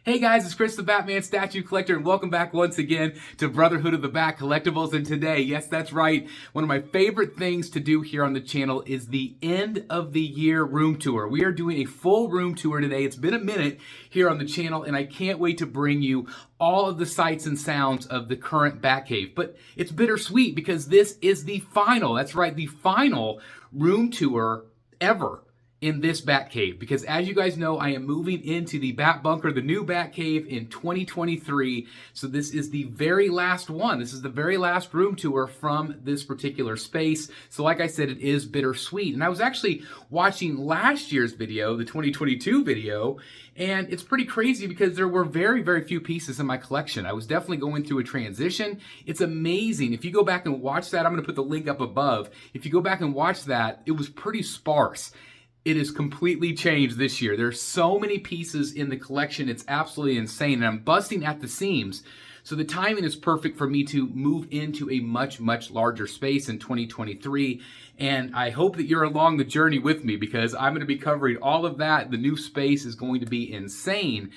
Hey guys, it's Chris the Batman Statue Collector, and welcome back once again to Brotherhood of the Bat Collectibles. And today, yes, that's right, one of my favorite things to do here on the channel is the end of the year room tour. We are doing a full room tour today. It's been a minute here on the channel, and I can't wait to bring you all of the sights and sounds of the current Batcave. But it's bittersweet because this is the final, that's right, the final room tour ever in this Batcave, because as you guys know, I am moving into the Bat Bunker, the new Batcave in 2023. So this is the very last one. This is the very last room tour from this particular space. So like I said, it is bittersweet. And I was actually watching last year's video, the 2022 video, and it's pretty crazy because there were very, very few pieces in my collection. I was definitely going through a transition. It's amazing. If you go back and watch that, I'm going to put the link up above. If you go back and watch that, it was pretty sparse. It has completely changed this year. There's so many pieces in the collection, it's absolutely insane, and I'm busting at the seams. So the timing is perfect for me to move into a much, much larger space in 2023, and I hope that you're along the journey with me because I'm going to be covering all of that. The new space is going to be insane,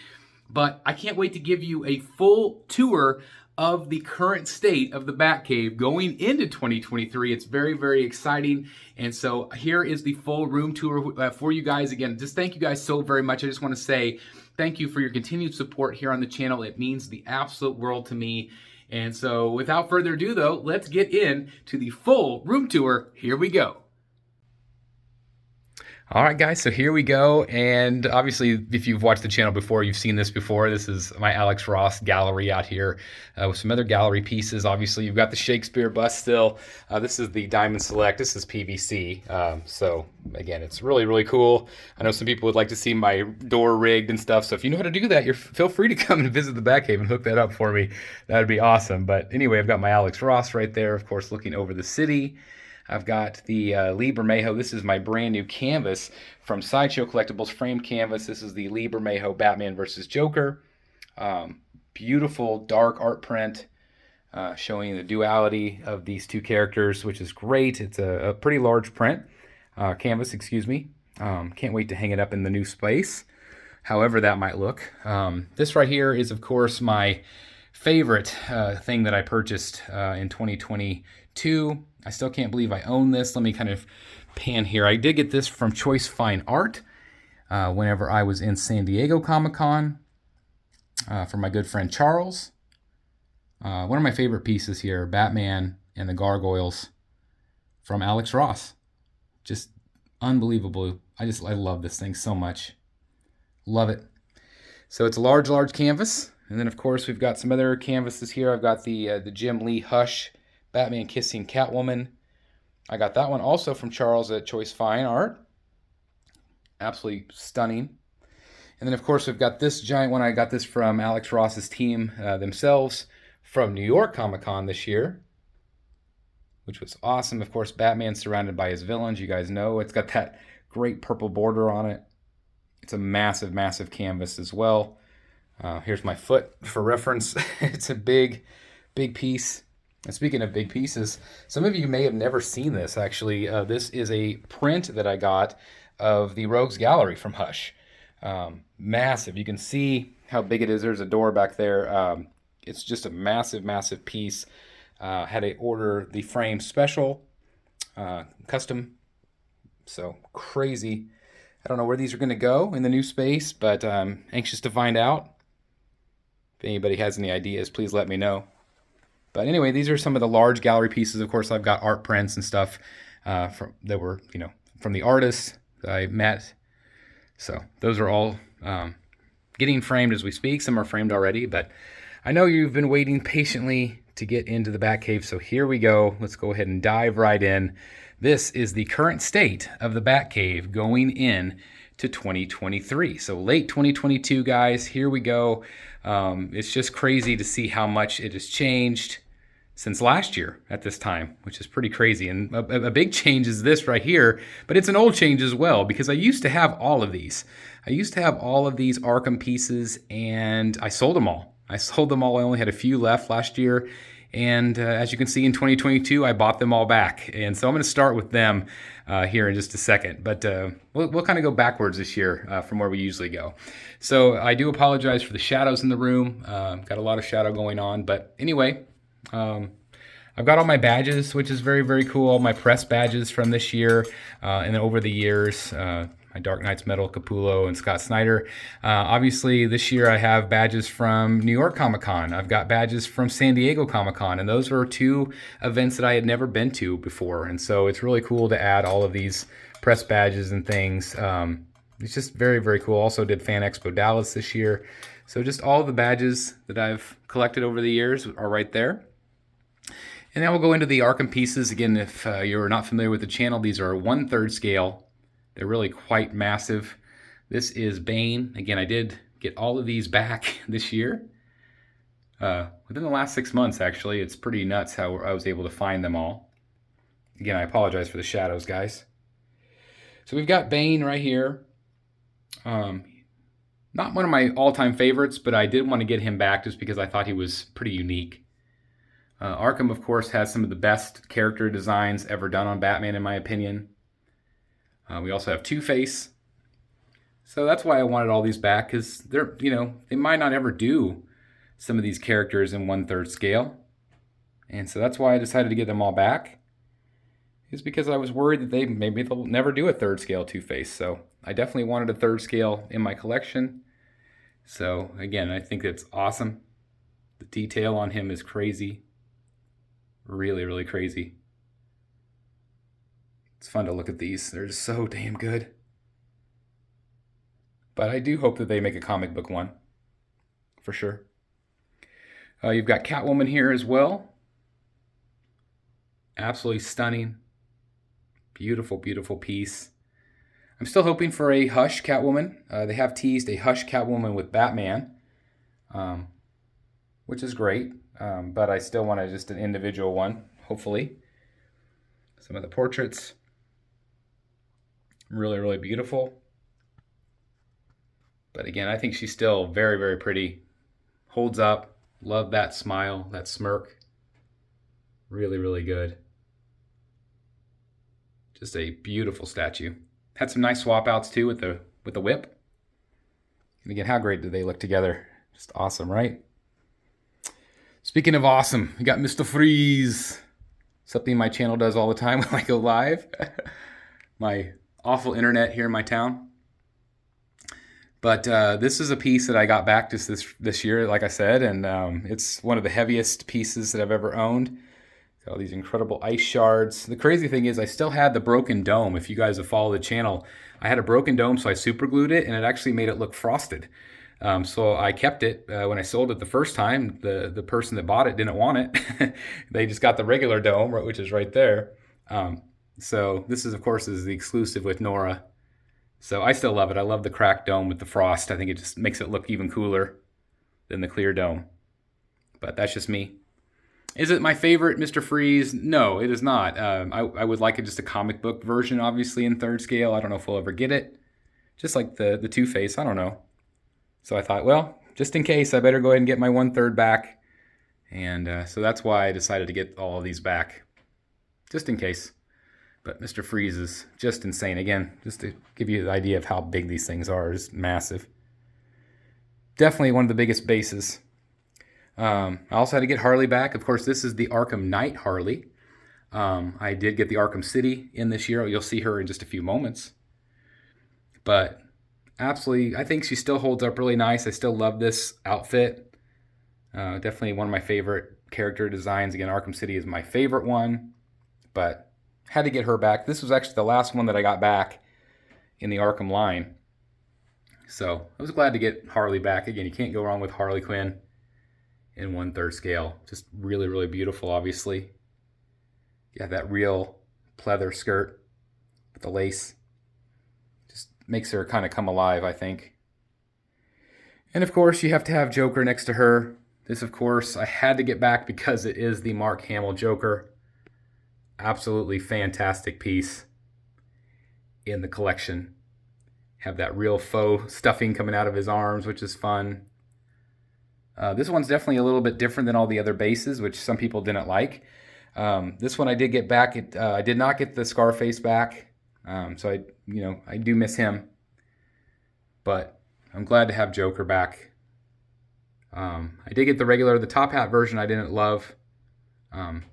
but I can't wait to give you a full tour of the current state of the Batcave going into 2023. It's very, very exciting. And so here is the full room tour for you guys. Again, just thank you guys so very much. I just want to say thank you for your continued support here on the channel. It means the absolute world to me. And so without further ado though, let's get into the full room tour. Here we go. All right, guys, so here we go, and obviously, if you've watched the channel before, you've seen this before. This is my Alex Ross gallery out here with some other gallery pieces. Obviously, you've got the Shakespeare bust still. This is the Diamond Select. This is PVC. So, again, it's really, really cool. I know some people would like to see my door rigged and stuff, so if you know how to do that, feel free to come and visit the Batcave and hook that up for me. That would be awesome. But anyway, I've got my Alex Ross right there, of course, looking over the city. I've got the Lee Bermejo. This is my brand new canvas from Sideshow Collectibles, framed canvas. This is the Lee Bermejo Batman versus Joker. Beautiful dark art print showing the duality of these two characters, which is great. It's a pretty large print, canvas, excuse me. Can't wait to hang it up in the new space, however that might look. This right here is, of course, my favorite thing that I purchased in 2022. I still can't believe I own this. Let me kind of pan here. I did get this from Choice Fine Art whenever I was in San Diego Comic-Con from my good friend Charles. One of my favorite pieces here, Batman and the Gargoyles from Alex Ross. Just unbelievable. I love this thing so much. Love it. So it's a large, large canvas. And then, of course, we've got some other canvases here. I've got the Jim Lee Hush Batman kissing Catwoman. I got that one also from Charles at Choice Fine Art. Absolutely stunning. And then, of course, we've got this giant one. I got this from Alex Ross's team themselves from New York Comic-Con this year, which was awesome. Of course, Batman surrounded by his villains. You guys know it's got that great purple border on it. It's a massive, massive canvas as well. Here's my foot for reference. It's a big, big piece. And speaking of big pieces, some of you may have never seen this, actually. This is a print that I got of the Rogues Gallery from Hush. Massive. You can see how big it is. There's a door back there. It's just a massive, massive piece. Had to order the frame special, custom. So crazy. I don't know where these are going to go in the new space, but I'm anxious to find out. If anybody has any ideas, please let me know. But anyway, these are some of the large gallery pieces. Of course, I've got art prints and stuff that were, from the artists that I met. So those are all getting framed as we speak. Some are framed already, but I know you've been waiting patiently to get into the Batcave. So here we go. Let's go ahead and dive right in. This is the current state of the Batcave going in to 2023. So late 2022, guys, here we go. It's just crazy to see how much it has changed since last year at this time, which is pretty crazy. And a big change is this right here, but it's an old change as well because I used to have all of these. I used to have all of these Arkham pieces and I sold them all. I only had a few left last year. And as you can see in 2022, I bought them all back. And so I'm going to start with them here in just a second. But we'll kind of go backwards this year from where we usually go. So I do apologize for the shadows in the room. Got a lot of shadow going on. But anyway, I've got all my badges, which is very, very cool. All my press badges from this year and then over the years. My Dark Knights Metal, Capullo, and Scott Snyder. Obviously, this year I have badges from New York Comic Con. I've got badges from San Diego Comic Con, and those were two events that I had never been to before. And so it's really cool to add all of these press badges and things. It's just very, very cool. Also did Fan Expo Dallas this year. So just all of the badges that I've collected over the years are right there. And now we'll go into the Arkham pieces. Again, if you're not familiar with the channel, these are 1/3 scale. They're really quite massive. This is Bane. Again, I did get all of these back this year. Within the last 6 months, actually. It's pretty nuts how I was able to find them all. Again, I apologize for the shadows, guys. So we've got Bane right here. Not one of my all-time favorites, but I did want to get him back just because I thought he was pretty unique. Arkham, of course, has some of the best character designs ever done on Batman, in my opinion. We also have Two-Face. So that's why I wanted all these back, because they're, they might not ever do some of these characters in 1/3 scale. And so that's why I decided to get them all back. Is because I was worried that maybe they'll never do a 3rd scale Two-Face. So I definitely wanted a 3rd scale in my collection. So again, I think it's awesome. The detail on him is crazy. Really, really crazy. It's fun to look at these. They're just so damn good. But I do hope that they make a comic book one. For sure. You've got Catwoman here as well. Absolutely stunning. Beautiful, beautiful piece. I'm still hoping for a Hush Catwoman. They have teased a Hush Catwoman with Batman. Which is great. But I still want just an individual one, hopefully. Some of the portraits. Really, really beautiful. But again, I think she's still very, very pretty. Holds up. Love that smile, that smirk. Really, really good. Just a beautiful statue. Had some nice swap outs too with the whip. And again, how great do they look together? Just awesome, right? Speaking of awesome, we got Mr. Freeze. Something my channel does all the time when I go live. My awful internet here in my town. But this is a piece that I got back just this year, like I said, and it's one of the heaviest pieces that I've ever owned. Got all these incredible ice shards. The crazy thing is I still had the broken dome. If you guys have followed the channel, I had a broken dome, so I super glued it, and it actually made it look frosted. So I kept it. When I sold it the first time, the person that bought it didn't want it. They just got the regular dome, which is right there. So this is, of course, is the exclusive with Nora. So I still love it. I love the cracked dome with the frost. I think it just makes it look even cooler than the clear dome. But that's just me. Is it my favorite Mr. Freeze? No, it is not. I would like just a comic book version, obviously, in 3rd scale. I don't know if we'll ever get it. Just like the Two-Face. I don't know. So I thought, well, just in case, I better go ahead and get my 1/3 back. And so that's why I decided to get all of these back. Just in case. But Mr. Freeze is just insane. Again, just to give you the idea of how big these things are, it's massive. Definitely one of the biggest bases. I also had to get Harley back. Of course, this is the Arkham Knight Harley. I did get the Arkham City in this year. You'll see her in just a few moments. But absolutely, I think she still holds up really nice. I still love this outfit. Definitely one of my favorite character designs. Again, Arkham City is my favorite one. But had to get her back. This was actually the last one that I got back in the Arkham line. So I was glad to get Harley back. Again, you can't go wrong with Harley Quinn in 1/3 scale. Just really, really beautiful, obviously. Yeah, that real pleather skirt with the lace. Just makes her kind of come alive, I think. And of course, you have to have Joker next to her. This, of course, I had to get back because it is the Mark Hamill Joker. Absolutely fantastic piece in the collection. Have that real faux stuffing coming out of his arms, which is fun. This one's definitely a little bit different than all the other bases, which some people didn't like. This one I did get back. I did not get the Scarface back, so I do miss him. But I'm glad to have Joker back. I did get the top hat version. I didn't love.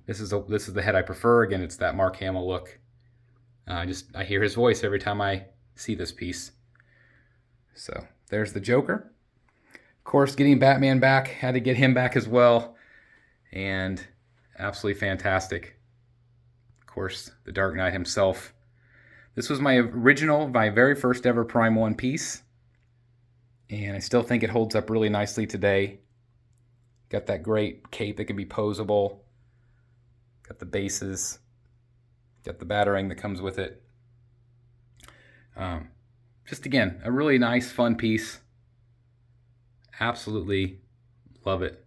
This is the head I prefer. Again, it's that Mark Hamill look. I hear his voice every time I see this piece. So there's the Joker. Of course, getting Batman back, had to get him back as well, and absolutely fantastic. Of course, the Dark Knight himself. This was my very first ever Prime 1 piece, and I still think it holds up really nicely today. Got that great cape that can be posable. Got the bases. Got the Batarang that comes with it. Just again, a really nice, fun piece. Absolutely love it.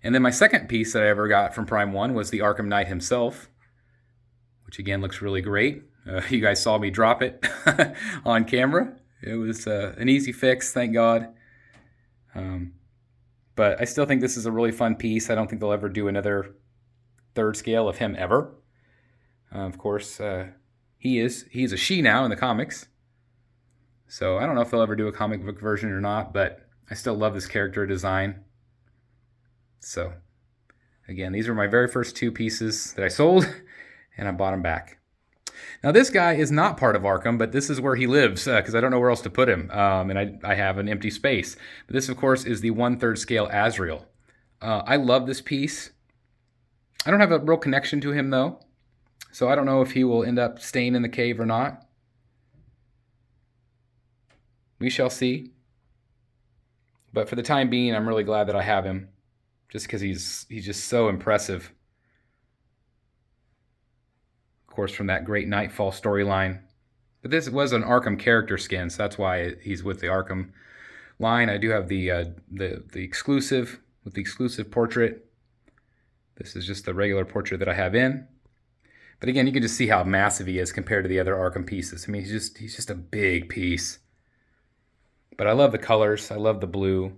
And then my second piece that I ever got from Prime 1 was the Arkham Knight himself, which again looks really great. You guys saw me drop it on camera. It was an easy fix, thank God. But I still think this is a really fun piece. I don't think they'll ever do another third scale of him ever. Of course, he's a she now in the comics. So I don't know if they'll ever do a comic book version or not, but I still love this character design. So again, these were my very first two pieces that I sold, and I bought them back. Now this guy is not part of Arkham, but this is where he lives because I don't know where else to put him, and I have an empty space. But this, of course, is the 1/3 scale Azrael. I love this piece. I don't have a real connection to him, though, so I don't know if he will end up staying in the cave or not. We shall see. But for the time being, I'm really glad that I have him, just because he's just so impressive. Of course, from that great Nightfall storyline. But this was an Arkham character skin, so that's why he's with the Arkham line. I do have the exclusive with the exclusive portrait. This is just the regular portrait that I have in. But again, you can just see how massive he is compared to the other Arkham pieces. I mean, he's just a big piece. But I love the colors. I love the blue.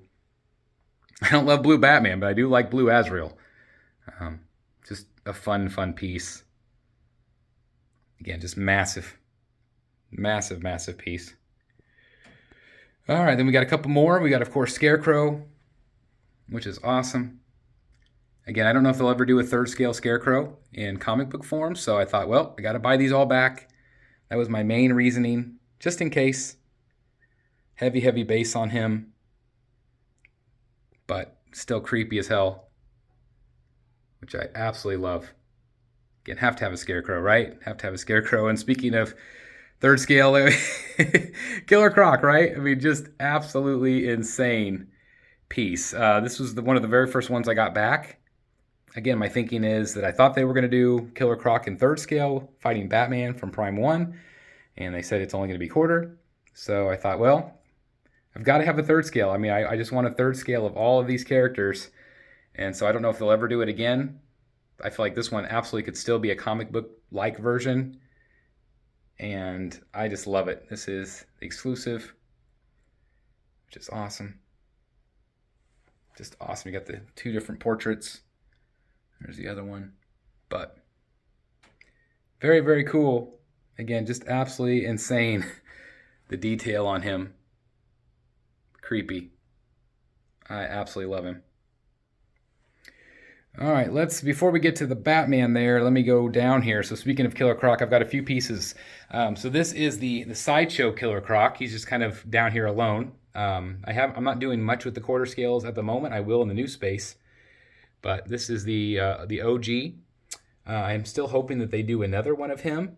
I don't love blue Batman, but I do like blue Azrael. Just a fun piece. Again, just massive piece. All right, then we got a couple more. We got, of course, Scarecrow, which is awesome. Again, I don't know if they'll ever do a 3rd scale Scarecrow in comic book form, so I thought, well, I got to buy these all back. That was my main reasoning, just in case. Heavy base on him, but still creepy as hell, which I absolutely love. Again, have to have a Scarecrow, right? Have to have a Scarecrow. And speaking of 3rd scale, Killer Croc, right? I mean, just absolutely insane piece. This was one of the very first ones I got back. Again, my thinking is that I thought they were going to do Killer Croc in 3rd scale, fighting Batman from Prime 1, and they said it's only going to be quarter. So I thought, well, I've got to have a 3rd scale. I mean, I just want a 3rd scale of all of these characters, and so I don't know if they'll ever do it again. I feel like this one absolutely could still be a comic book-like version, and I just love it. This is the exclusive, which is awesome. Just awesome. You got the 2 different portraits. There's the other one. But very cool. Again, just absolutely insane, the detail on him. Creepy. I absolutely love him. All right, before we get to the Batman there, let me go down here. So speaking of Killer Croc, I've got a few pieces. So this is the Sideshow Killer Croc. He's just kind of down here alone. I'm not doing much with the quarter scales at the moment. I will in the new space. But this is the OG. I'm still hoping that they do another one of him.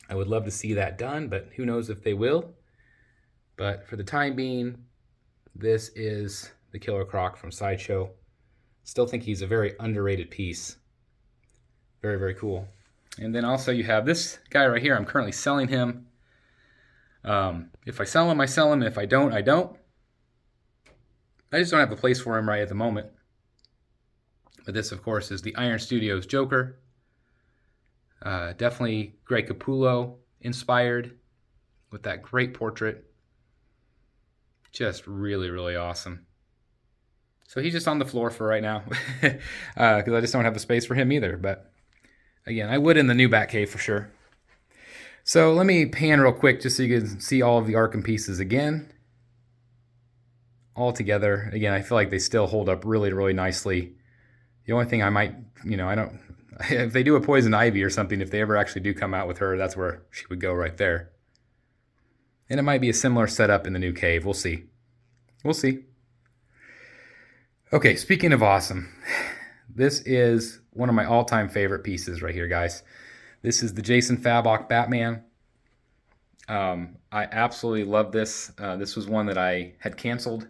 I would love to see that done, but who knows if they will. But for the time being, this is the Killer Croc from Sideshow. Still think he's a very underrated piece. Very cool. And then also you have this guy right here. I'm currently selling him. If I sell him, I sell him. If I don't, I don't. I just don't have a place for him right at the moment. But this, of course, is the Iron Studios Joker. Definitely Greg Capullo inspired with that great portrait. Just really, really awesome. So he's just on the floor for right now, because I just don't have the space for him either. But again, I would in the new Batcave for sure. So let me pan real quick just so you can see all of the Arkham pieces again. All together. Again, I feel like they still hold up really, really nicely. The only thing I might, I don't, if they do a Poison Ivy or something, if they ever actually do come out with her, that's where she would go right there. And it might be a similar setup in the new cave. We'll see. We'll see. Okay, speaking of awesome, this is one of my all-time favorite pieces right here, guys. This is the Jason Fabok Batman. I absolutely love this. This was one that I had canceled,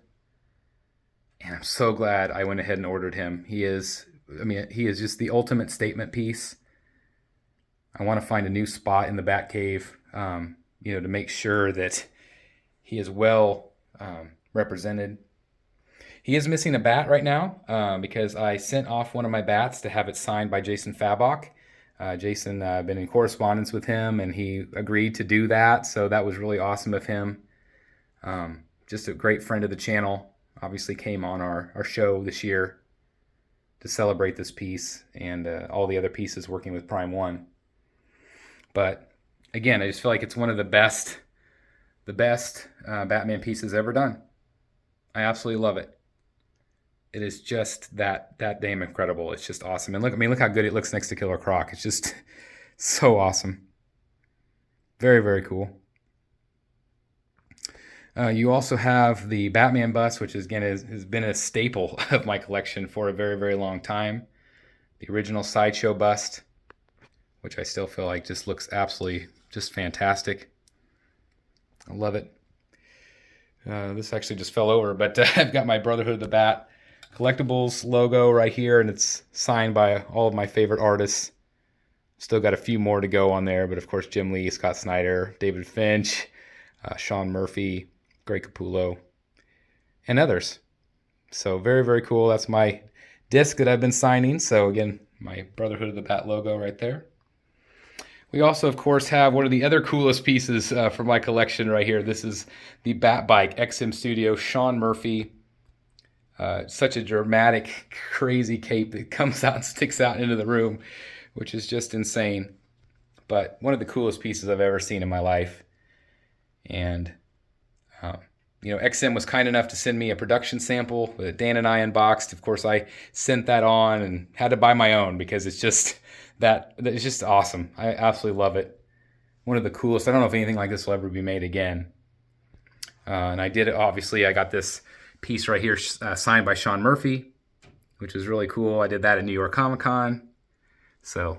and I'm so glad I went ahead and ordered him. He is just the ultimate statement piece. I want to find a new spot in the Batcave, to make sure that he is well represented. He is missing a bat right now because I sent off one of my bats to have it signed by Jason Fabok. Jason, been in correspondence with him, and he agreed to do that, so that was really awesome of him. Just a great friend of the channel. Obviously came on our show this year to celebrate this piece and all the other pieces working with Prime 1. But again, I just feel like it's one of the best Batman pieces ever done. I absolutely love it. It is just that damn incredible. It's just awesome. And look how good it looks next to Killer Croc. It's just so awesome. Very, very cool. You also have the Batman bust, which has been a staple of my collection for a very, very long time. The original Sideshow bust, which I still feel like just looks absolutely just fantastic. I love it. This actually just fell over, but I've got my Brotherhood of the Bat Collectibles logo right here, and it's signed by all of my favorite artists. Still got a few more to go on there, but of course Jim Lee, Scott Snyder, David Finch, Sean Murphy, Greg Capullo, and others. So very, very cool. That's my disc that I've been signing. So again, my Brotherhood of the Bat logo right there. We also, of course, have one of the other coolest pieces from my collection right here. This is the Bat Bike XM Studio Sean Murphy. Such a dramatic, crazy cape that comes out and sticks out into the room, which is just insane. But one of the coolest pieces I've ever seen in my life. And, XM was kind enough to send me a production sample that Dan and I unboxed. Of course, I sent that on and had to buy my own because it's just it's just awesome. I absolutely love it. One of the coolest. I don't know if anything like this will ever be made again. And I did it, obviously. I got this piece right here signed by Sean Murphy, which is really cool. I did that at New York Comic Con. So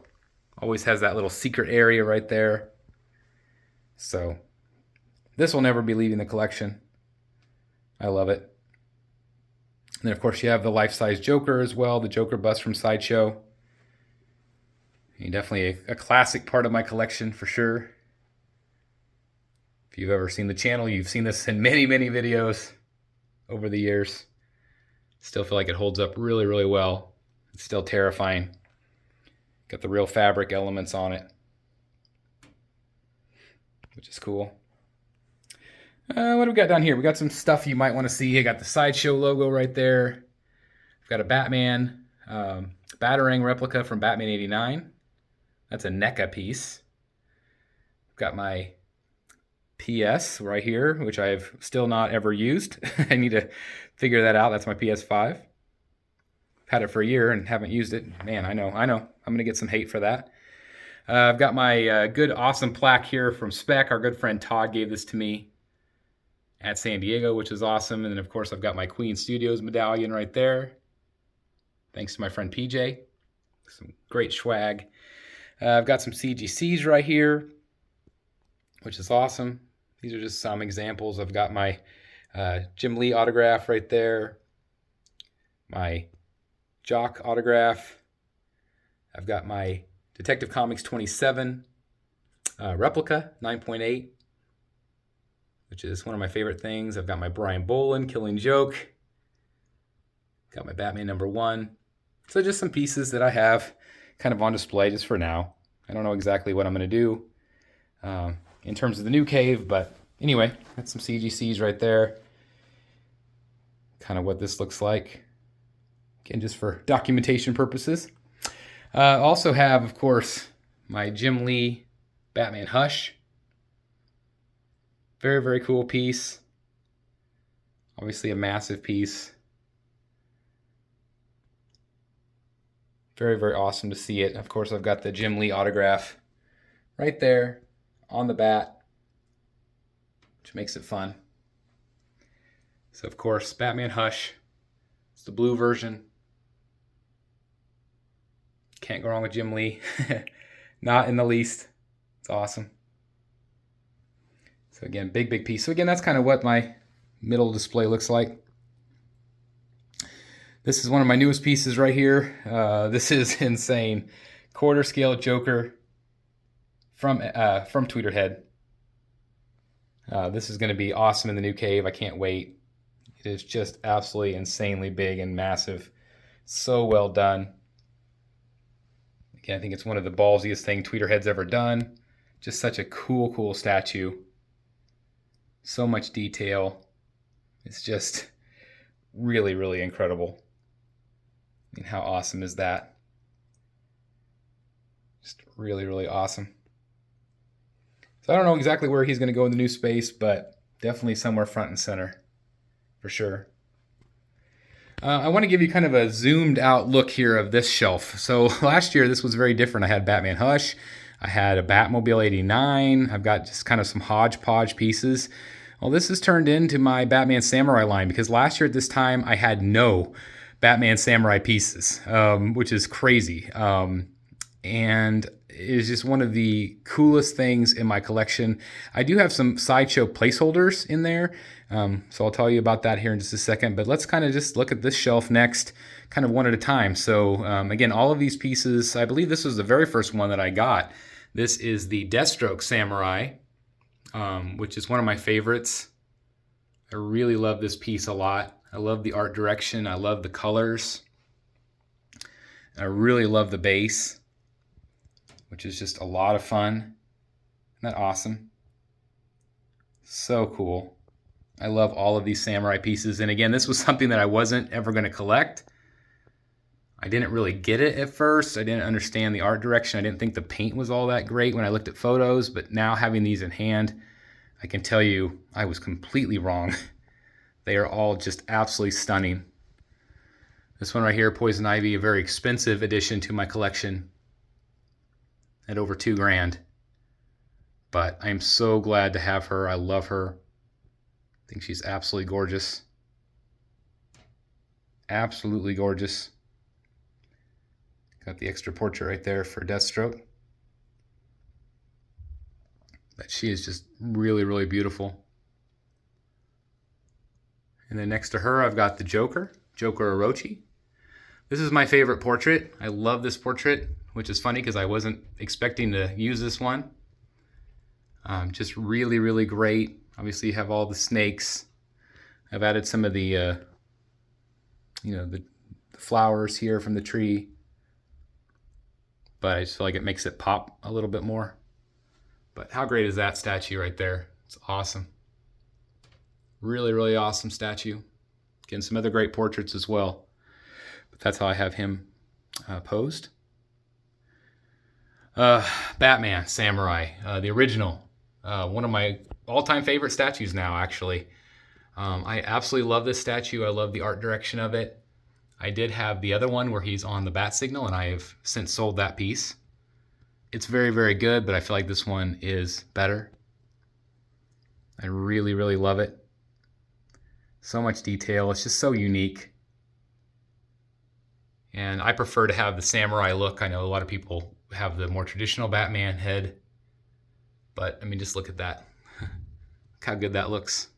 always has that little secret area right there. So this will never be leaving the collection. I love it. And then, of course, you have the life-size Joker as well, the Joker bust from Sideshow. Definitely a classic part of my collection for sure. If you've ever seen the channel, you've seen this in many, many videos over the years. Still feel like it holds up really, really well. It's still terrifying. Got the real fabric elements on it, which is cool. What do we got down here? We got some stuff you might want to see. I got the Sideshow logo right there. We've got a Batman Batarang replica from Batman 89. That's a NECA piece. Got my PS right here, which I've still not ever used. I need to figure that out. That's my PS5. Had it for a year and haven't used it. Man, I know. I'm going to get some hate for that. I've got my good, awesome plaque here from Spec. Our good friend Todd gave this to me at San Diego, which is awesome. And then, of course, I've got my Queen Studios medallion right there. Thanks to my friend PJ. Some great swag. I've got some CGCs right here, which is awesome. These are just some examples. I've got my Jim Lee autograph right there, my Jock autograph. I've got my Detective Comics 27 replica, 9.8, which is one of my favorite things. I've got my Brian Bolin Killing Joke. Got my Batman #1. So just some pieces that I have kind of on display just for now. I don't know exactly what I'm going to do in terms of the new cave, but anyway, that's some CGCs right there. kind of what this looks like. Again, just for documentation purposes. Also have, of course, my Jim Lee Batman Hush. Very, very cool piece. Obviously a massive piece. Very, very awesome to see it. Of course, I've got the Jim Lee autograph right there on the bat, which makes it fun. So, of course, Batman Hush. It's the blue version. Can't go wrong with Jim Lee. Not in the least. It's awesome. So again, big, big piece. So again, that's kind of what my middle display looks like. This is one of my newest pieces right here. This is insane. Quarter scale Joker from Tweeterhead. This is going to be awesome in the new cave. I can't wait. It is just absolutely insanely big and massive. So well done. Again, I think it's one of the ballsiest things Tweeterhead's ever done. Just such a cool, cool statue. So much detail. It's just really, really incredible. I mean, how awesome is that? Just really, really awesome. So I don't know exactly where he's going to go in the new space, but definitely somewhere front and center, for sure. I want to give you kind of a zoomed out look here of this shelf. So last year, this was very different. I had Batman Hush. I had a Batmobile 89. I've got just kind of some hodgepodge pieces. Well, this has turned into my Batman Samurai line because last year at this time, I had no Batman Samurai pieces, which is crazy. And it is just one of the coolest things in my collection. I do have some Sideshow placeholders in there, so I'll tell you about that here in just a second. But let's kind of just look at this shelf next, kind of one at a time. So again, all of these pieces, I believe this was the very first one that I got. This is the Deathstroke Samurai, which is one of my favorites. I really love this piece a lot. I love the art direction. I love the colors. I really love the base, which is just a lot of fun. Isn't that awesome? So cool. I love all of these samurai pieces. And again, this was something that I wasn't ever going to collect. I didn't really get it at first. I didn't understand the art direction. I didn't think the paint was all that great when I looked at photos. But now having these in hand, I can tell you I was completely wrong. They are all just absolutely stunning. This one right here, Poison Ivy, a very expensive addition to my collection at over $2,000. But I'm so glad to have her. I love her. I think she's absolutely gorgeous. Absolutely gorgeous. Got the extra portrait right there for Deathstroke. But she is just really, really beautiful. And then next to her, I've got the Joker Orochi. This is my favorite portrait. I love this portrait, which is funny because I wasn't expecting to use this one. Just really, really great. Obviously, you have all the snakes. I've added some of the, the flowers here from the tree. But I just feel like it makes it pop a little bit more. But how great is that statue right there? It's awesome. Really, really awesome statue. Again, some other great portraits as well. But that's how I have him posed. Batman Samurai, the original. One of my all-time favorite statues now, actually. I absolutely love this statue. I love the art direction of it. I did have the other one where he's on the bat signal, and I have since sold that piece. It's very, very good, but I feel like this one is better. I really, really love it. So much detail. It's just so unique. And I prefer to have the samurai look. I know a lot of people have the more traditional Batman head. But, I mean, just look at that. Look how good that looks.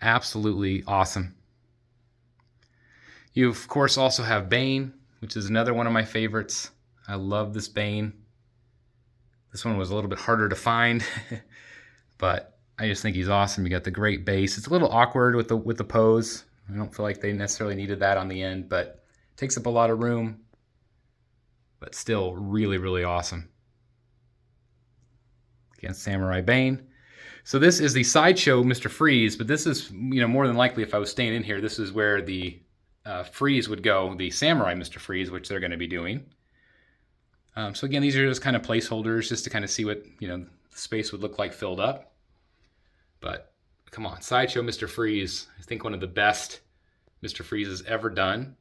Absolutely awesome. You, of course, also have Bane, which is another one of my favorites. I love this Bane. This one was a little bit harder to find, but I just think he's awesome. You got the great base. It's a little awkward with the pose. I don't feel like they necessarily needed that on the end, but it takes up a lot of room, but still really, really awesome. Again, Samurai Bane. So this is the Sideshow Mr. Freeze, but this is, more than likely if I was staying in here, this is where the Freeze would go, the Samurai Mr. Freeze, which they're going to be doing. So again, these are just kind of placeholders just to kind of see what, the space would look like filled up. But come on, Sideshow Mr. Freeze, I think one of the best Mr. Freezes ever done.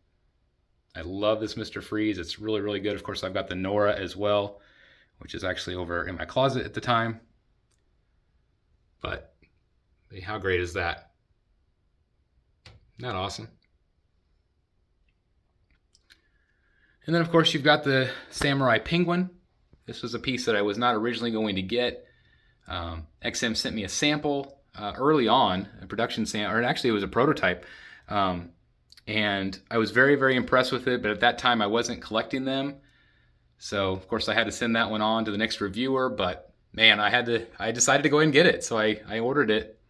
I love this Mr. Freeze. It's really, really good. Of course, I've got the Nora as well, which is actually over in my closet at the time. But how great is that? Isn't that awesome? And then, of course, you've got the Samurai Penguin. This was a piece that I was not originally going to get. XM sent me a sample early on, a production sample, or actually it was a prototype. And I was very, very impressed with it, but at that time I wasn't collecting them. So, of course, I had to send that one on to the next reviewer, but man, I decided to go ahead and get it. So I ordered it,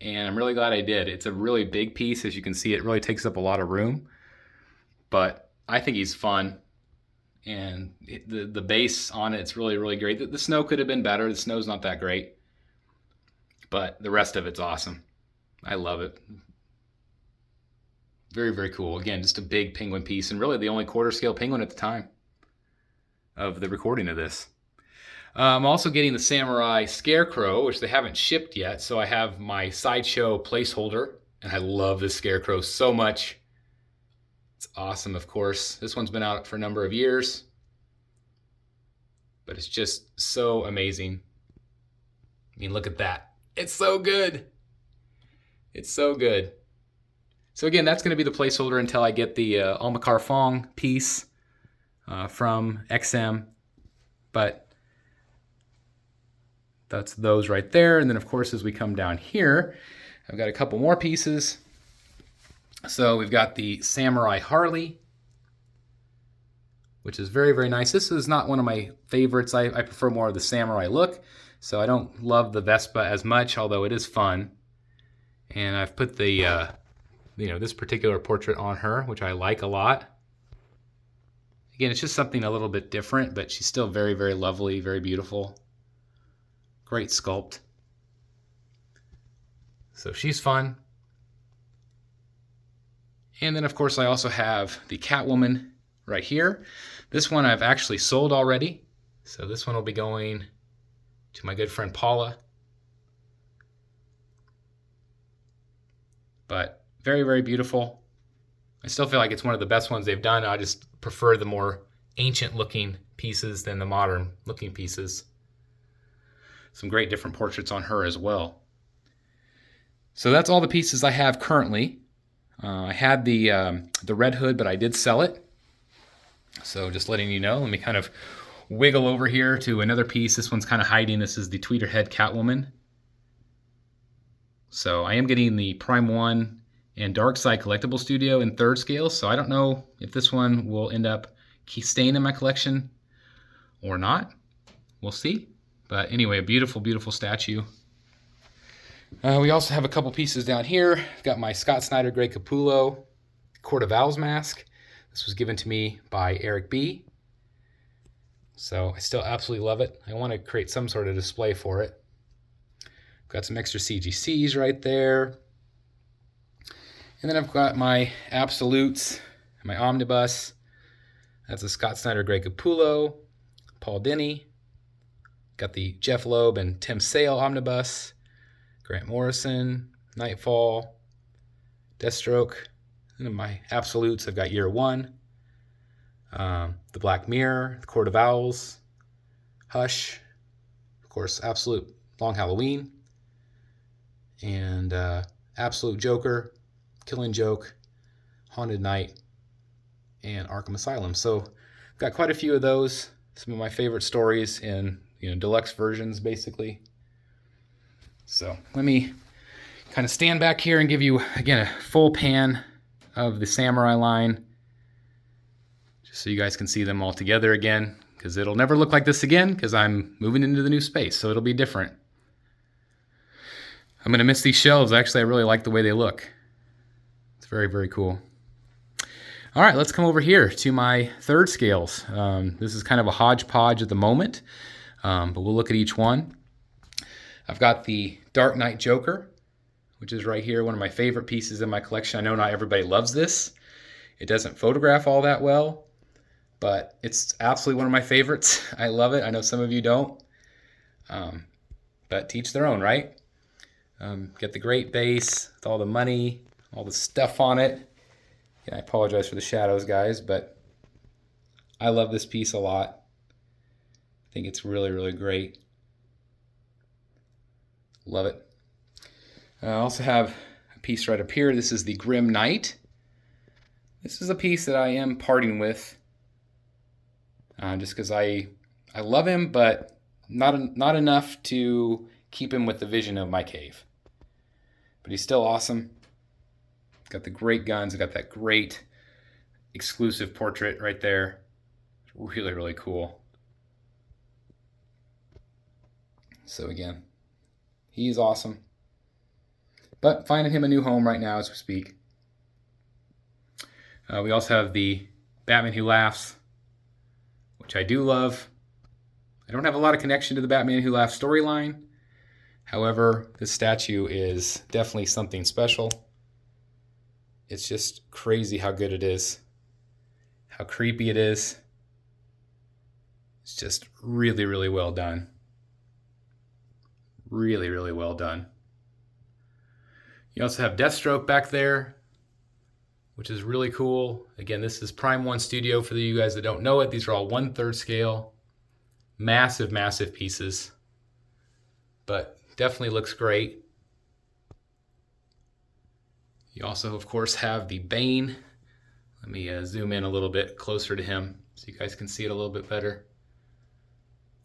and I'm really glad I did. It's a really big piece. As you can see, it really takes up a lot of room, but I think he's fun. And the base on it's really, really great. The snow could have been better. The snow's not that great, but the rest of it's awesome. I love it. Very, very cool. Again, just a big penguin piece, and really the only quarter scale penguin at the time of the recording of this. I'm also getting the Samurai Scarecrow, which they haven't shipped yet, so I have my Sideshow placeholder, and I love this Scarecrow so much. It's awesome, of course. This one's been out for a number of years, but it's just so amazing. I mean, look at that. It's so good. It's so good. So again, that's going to be the placeholder until I get the Almacar Fong piece from XM, but that's those right there. And then, of course, as we come down here, I've got a couple more pieces. So we've got the Samurai Harley, which is very, very nice. This is not one of my favorites. I prefer more of the Samurai look, so I don't love the Vespa as much, although it is fun. And I've put the, this particular portrait on her, which I like a lot. Again, it's just something a little bit different, but she's still very, very lovely, very beautiful. Great sculpt. So she's fun. And then, of course, I also have the Catwoman right here. This one I've actually sold already. So this one will be going to my good friend Paula. But very, very beautiful. I still feel like it's one of the best ones they've done. I just prefer the more ancient looking pieces than the modern looking pieces. Some great different portraits on her as well. So that's all the pieces I have currently. I had the Red Hood, but I did sell it. So just letting you know. Let me kind of wiggle over here to another piece. This one's kind of hiding. This is the Tweeterhead Catwoman. So I am getting the Prime 1 and Dark Side Collectible Studio in 3rd scale. So I don't know if this one will end up staying in my collection or not. We'll see. But anyway, a beautiful, beautiful statue. We also have a couple pieces down here. I've got my Scott Snyder Grey Capullo Court of Owls mask. This was given to me by Eric B. So I still absolutely love it. I want to create some sort of display for it. Got some extra CGCs right there. And then I've got my Absolutes, my Omnibus. That's a Scott Snyder Grey Capullo, Paul Dini. Got the Jeff Loeb and Tim Sale Omnibus, Grant Morrison, Nightfall, Deathstroke. And in my Absolutes, I've got Year One, The Black Mirror, The Court of Owls, Hush, of course, Absolute Long Halloween, and Absolute Joker, Killing Joke, Haunted Night, and Arkham Asylum. So I've got quite a few of those. Some of my favorite stories in deluxe versions, basically. So let me kind of stand back here and give you, again, a full pan of the Samurai line, just so you guys can see them all together again, because it'll never look like this again, because I'm moving into the new space, so it'll be different. I'm going to miss these shelves. Actually, I really like the way they look. It's very, very cool. All right, let's come over here to my 3rd scales. This is kind of a hodgepodge at the moment, but we'll look at each one. I've got the Dark Knight Joker, which is right here, one of my favorite pieces in my collection. I know not everybody loves this. It doesn't photograph all that well, but it's absolutely one of my favorites. I love it. I know some of you don't, but teach their own, right? Get the great base with all the money, all the stuff on it. Yeah, I apologize for the shadows, guys, but I love this piece a lot. I think it's really, really great. Love it. I also have a piece right up here. This is the Grim Knight. This is a piece that I am parting with, just because I love him, but not enough to keep him with the vision of my cave. But he's still awesome. Got the great guns. Got that great exclusive portrait right there. Really, really cool. So again, he's awesome. But finding him a new home right now as we speak. We also have the Batman Who Laughs, which I do love. I don't have a lot of connection to the Batman Who Laughs storyline. However, this statue is definitely something special. It's just crazy how good it is, how creepy it is. It's just really, really well done. Really, really well done. You also have Deathstroke back there, which is really cool. Again, this is Prime 1 Studio for you guys that don't know it. These are all 1/3 scale. Massive, massive pieces. But definitely looks great. You also, of course, have the Bane. Let me zoom in a little bit closer to him so you guys can see it a little bit better.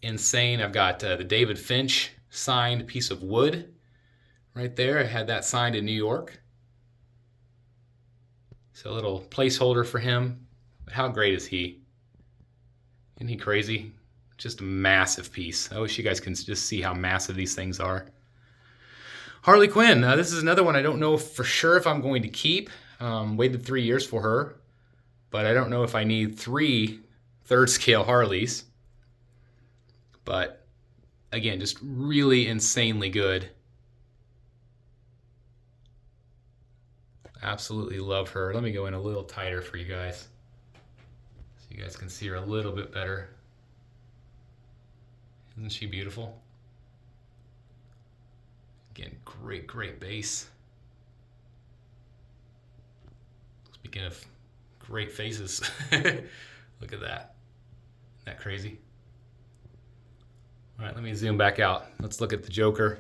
Insane. I've got the David Finch signed piece of wood right there. I had that signed in New York. So a little placeholder for him. But how great is he? Isn't he crazy? Just a massive piece. I wish you guys can just see how massive these things are. Harley Quinn. This is another one I don't know for sure if I'm going to keep. Waited 3 years for her. But I don't know if I need 3 3rd scale Harleys. But again, just really insanely good. Absolutely love her. Let me go in a little tighter for you guys so you guys can see her a little bit better. Isn't she beautiful? Again, great, great base. Speaking of great faces, look at that. Isn't that crazy? All right, let me zoom back out. Let's look at the Joker.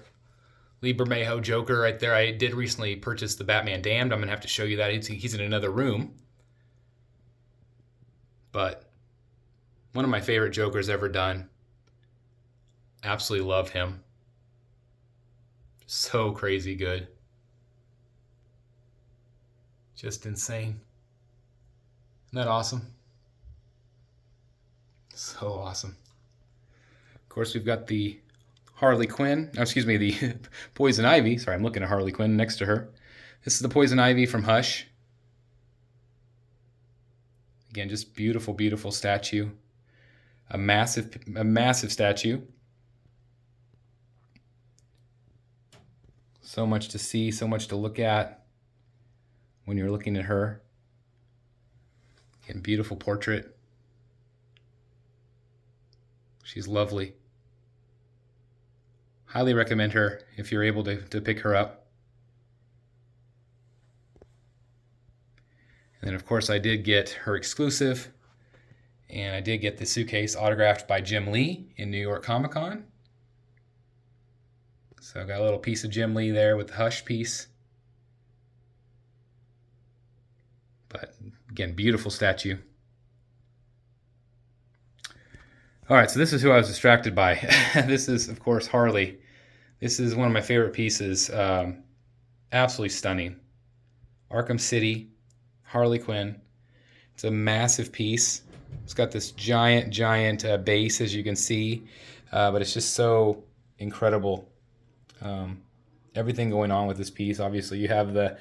Lee Bermejo Joker right there. I did recently purchase the Batman Damned. I'm going to have to show you that. He's in another room. But one of my favorite Jokers ever done. Absolutely love him. So crazy good. Just insane. Isn't that awesome? So awesome. Of course, we've got the Harley Quinn, the Poison Ivy. Sorry, I'm looking at Harley Quinn next to her. This is the Poison Ivy from Hush. Again, just beautiful, beautiful statue. A massive statue. So much to see, so much to look at when you're looking at her. Again, beautiful portrait. She's lovely. Highly recommend her if you're able to pick her up. And then, of course, I did get her exclusive, and I did get the suitcase autographed by Jim Lee in New York Comic Con. So I got a little piece of Jim Lee there with the Hush piece. But again, beautiful statue. All right, so this is who I was distracted by. This is, of course, Harley. This is one of my favorite pieces. Absolutely stunning. Arkham City, Harley Quinn. It's a massive piece. It's got this giant base, as you can see. But it's just so incredible. Everything going on with this piece. Obviously, you have the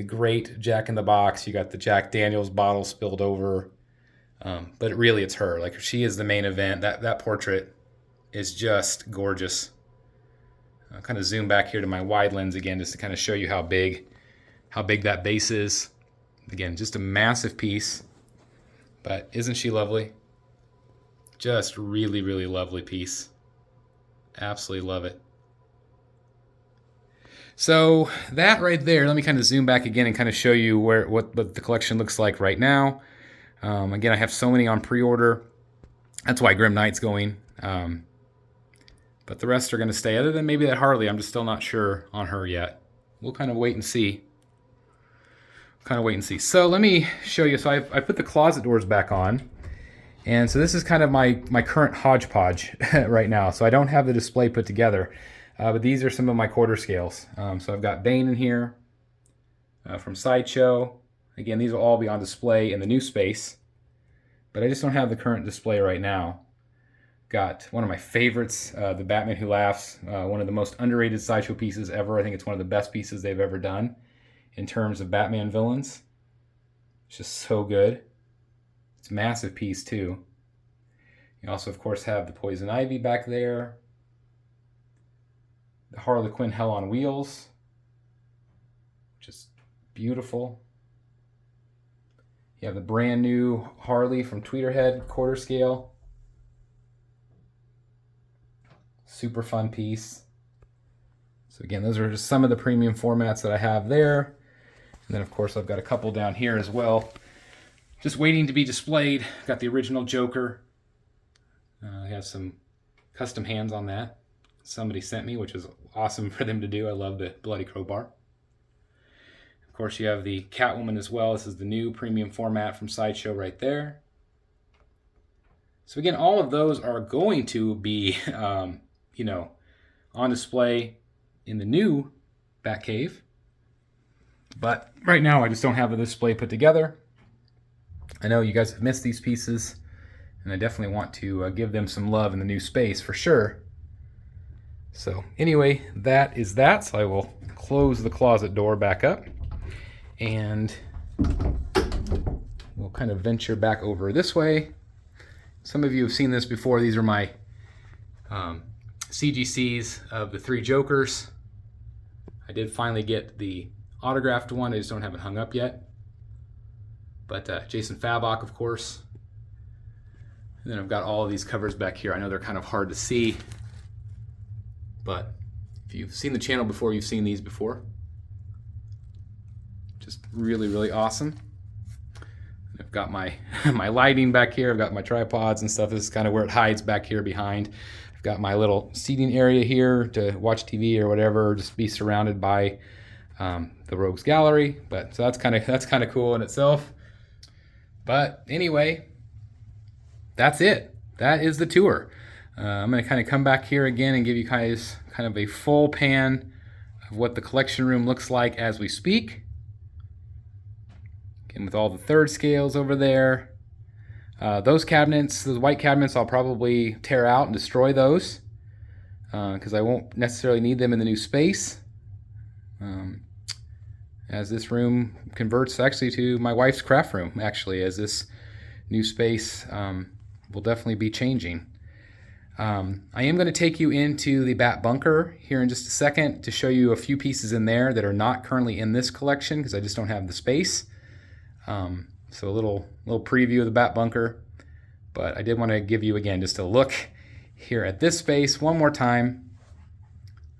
great Jack in the Box. You got the Jack Daniels bottle spilled over. But really, it's her. Like, she is the main event. That portrait is just gorgeous. I'll kind of zoom back here to my wide lens again just to kind of show you how big that base is. Again, just a massive piece, but isn't she lovely? Just really, really lovely piece. Absolutely love it. So that right there, let me kind of zoom back again and kind of show you what the collection looks like right now. Again, I have so many on pre-order. That's why Grim Knight's going. But the rest are going to stay, other than maybe that Harley. I'm just still not sure on her yet. We'll kind of wait and see. So let me show you. So I put the closet doors back on. And so this is kind of my current hodgepodge right now. So I don't have the display put together. But these are some of my quarter scales. So I've got Bane in here from Sideshow. Again, these will all be on display in the new space. But I just don't have the current display right now. Got one of my favorites, the Batman Who Laughs. One of the most underrated Sideshow pieces ever. I think it's one of the best pieces they've ever done in terms of Batman villains. It's just so good. It's a massive piece too. You also, of course, have the Poison Ivy back there. The Harley Quinn Hell on Wheels. Just beautiful. You have the brand new Harley from Tweeterhead, quarter scale. Super fun piece. So again, those are just some of the premium formats that I have there. And then of course I've got a couple down here as well, just waiting to be displayed. Got the original Joker. I have some custom hands on that somebody sent me, which was awesome for them to do. I love the bloody crowbar. Of course, you have the Catwoman as well. This is the new premium format from Sideshow right there. So again, all of those are going to be, you know, on display in the new Batcave. But right now, I just don't have a display put together. I know you guys have missed these pieces, and I definitely want to give them some love in the new space for sure. So anyway, that is that. So I will close the closet door back up, and we'll kind of venture back over this way. Some of you have seen this before. These are my CGCs of the 3 Jokers. I did finally get the autographed one. I just don't have it hung up yet. But Jason Fabok, of course. And then I've got all of these covers back here. I know they're kind of hard to see, but if you've seen the channel before, you've seen these before. Just really, really awesome. And I've got my my lighting back here. I've got my tripods and stuff. This is kind of where it hides back here behind. I've got my little seating area here to watch TV or whatever, or just be surrounded by the Rogues Gallery. But so that's kind of cool in itself. But anyway, that's it. That is the tour. I'm going to kind of come back here again and give you guys kind of a full pan of what the collection room looks like as we speak. Again, with all the 3rd scales over there. Those cabinets, those white cabinets, I'll probably tear out and destroy those because I won't necessarily need them in the new space. As this room converts actually to my wife's craft room, actually, as this new space will definitely be changing. I am going to take you into the Bat Bunker here in just a second to show you a few pieces in there that are not currently in this collection because I just don't have the space. So a little preview of the Bat Bunker, but I did want to give you again just a look here at this space one more time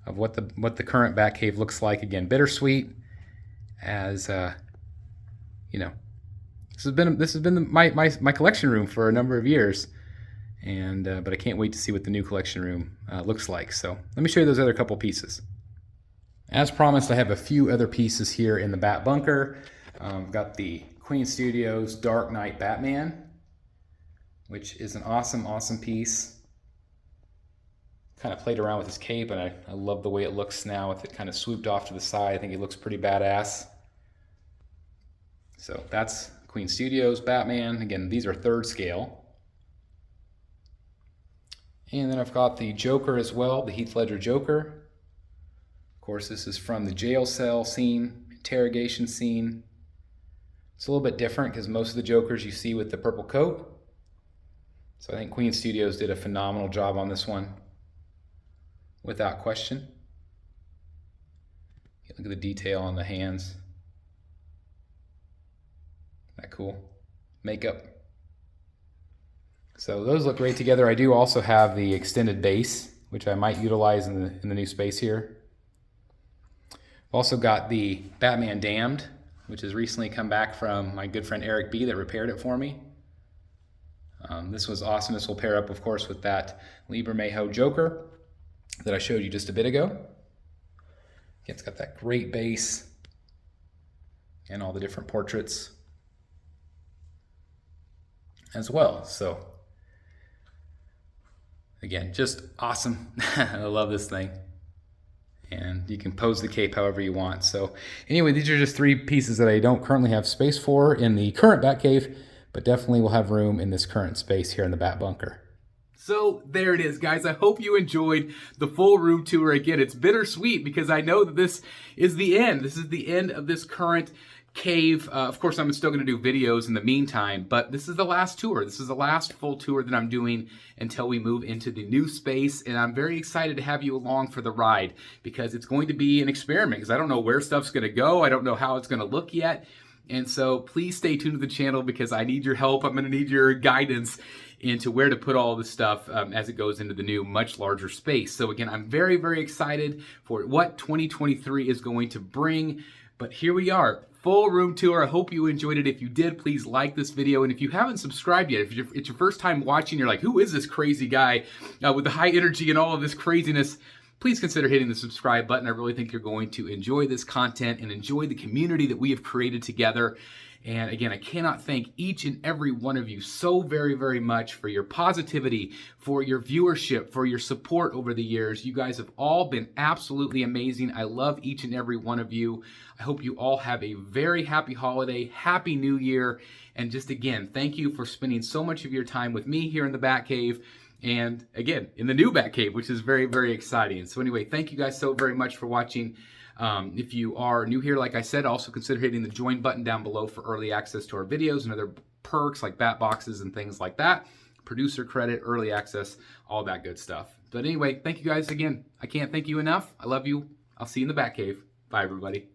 of what the current Batcave looks like. Again, bittersweet, as you know, this has been my collection room for a number of years, and but I can't wait to see what the new collection room looks like. So let me show you those other couple pieces. As promised, I have a few other pieces here in the Bat Bunker. I've got the Queen Studios Dark Knight Batman, which is an awesome piece. Kind of played around with his cape, and I love the way it looks now with it kind of swooped off to the side. I think it looks pretty badass. So that's Queen Studios Batman. Again, these are 3rd scale. And then I've got the Joker as well, the Heath Ledger Joker. Of course, this is from the jail cell scene, interrogation scene. It's a little bit different because most of the Jokers you see with the purple coat. So I think Queen Studios did a phenomenal job on this one, without question. Look at the detail on the hands. Isn't that cool? Makeup. So those look great together. I do also have the extended base, which I might utilize in the new space here. I've also got the Batman Damned, which has recently come back from my good friend Eric B that repaired it for me. This was awesome. This will pair up, of course, with that Liber Mayho Joker that I showed you just a bit ago. Again, it's got that great base and all the different portraits as well. So again, just awesome. I love this thing. And you can pose the cape however you want. So anyway, these are just 3 pieces that I don't currently have space for in the current Batcave, but definitely will have room in this current space here in the Bat Bunker. So there it is, guys. I hope you enjoyed the full room tour. Again, it's bittersweet because I know that this is the end. This is the end of this current cave. Of course, I'm still going to do videos in the meantime, but this is the last tour. This is the last full tour that I'm doing until we move into the new space, and I'm very excited to have you along for the ride because it's going to be an experiment because I don't know where stuff's going to go. I don't know how it's going to look yet, and so please stay tuned to the channel because I need your help. I'm going to need your guidance into where to put all this stuff as it goes into the new, much larger space. So again, I'm very, very excited for what 2023 is going to bring, but here we are. Full room tour. I hope you enjoyed it. If you did, please like this video. And if you haven't subscribed yet, if it's your first time watching, you're like, who is this crazy guy with the high energy and all of this craziness? Please consider hitting the subscribe button. I really think you're going to enjoy this content and enjoy the community that we have created together. And again, I cannot thank each and every one of you so very, very much for your positivity, for your viewership, for your support over the years. You guys have all been absolutely amazing. I love each and every one of you. I hope you all have a very happy holiday, happy new year. And just again, thank you for spending so much of your time with me here in the Batcave. And again, in the new Batcave, which is very, very exciting. So anyway, thank you guys so very much for watching. If you are new here, like I said, also consider hitting the join button down below for early access to our videos and other perks like bat boxes and things like that. Producer credit, early access, all that good stuff. But anyway, thank you guys again. I can't thank you enough. I love you. I'll see you in the Batcave. Bye, everybody.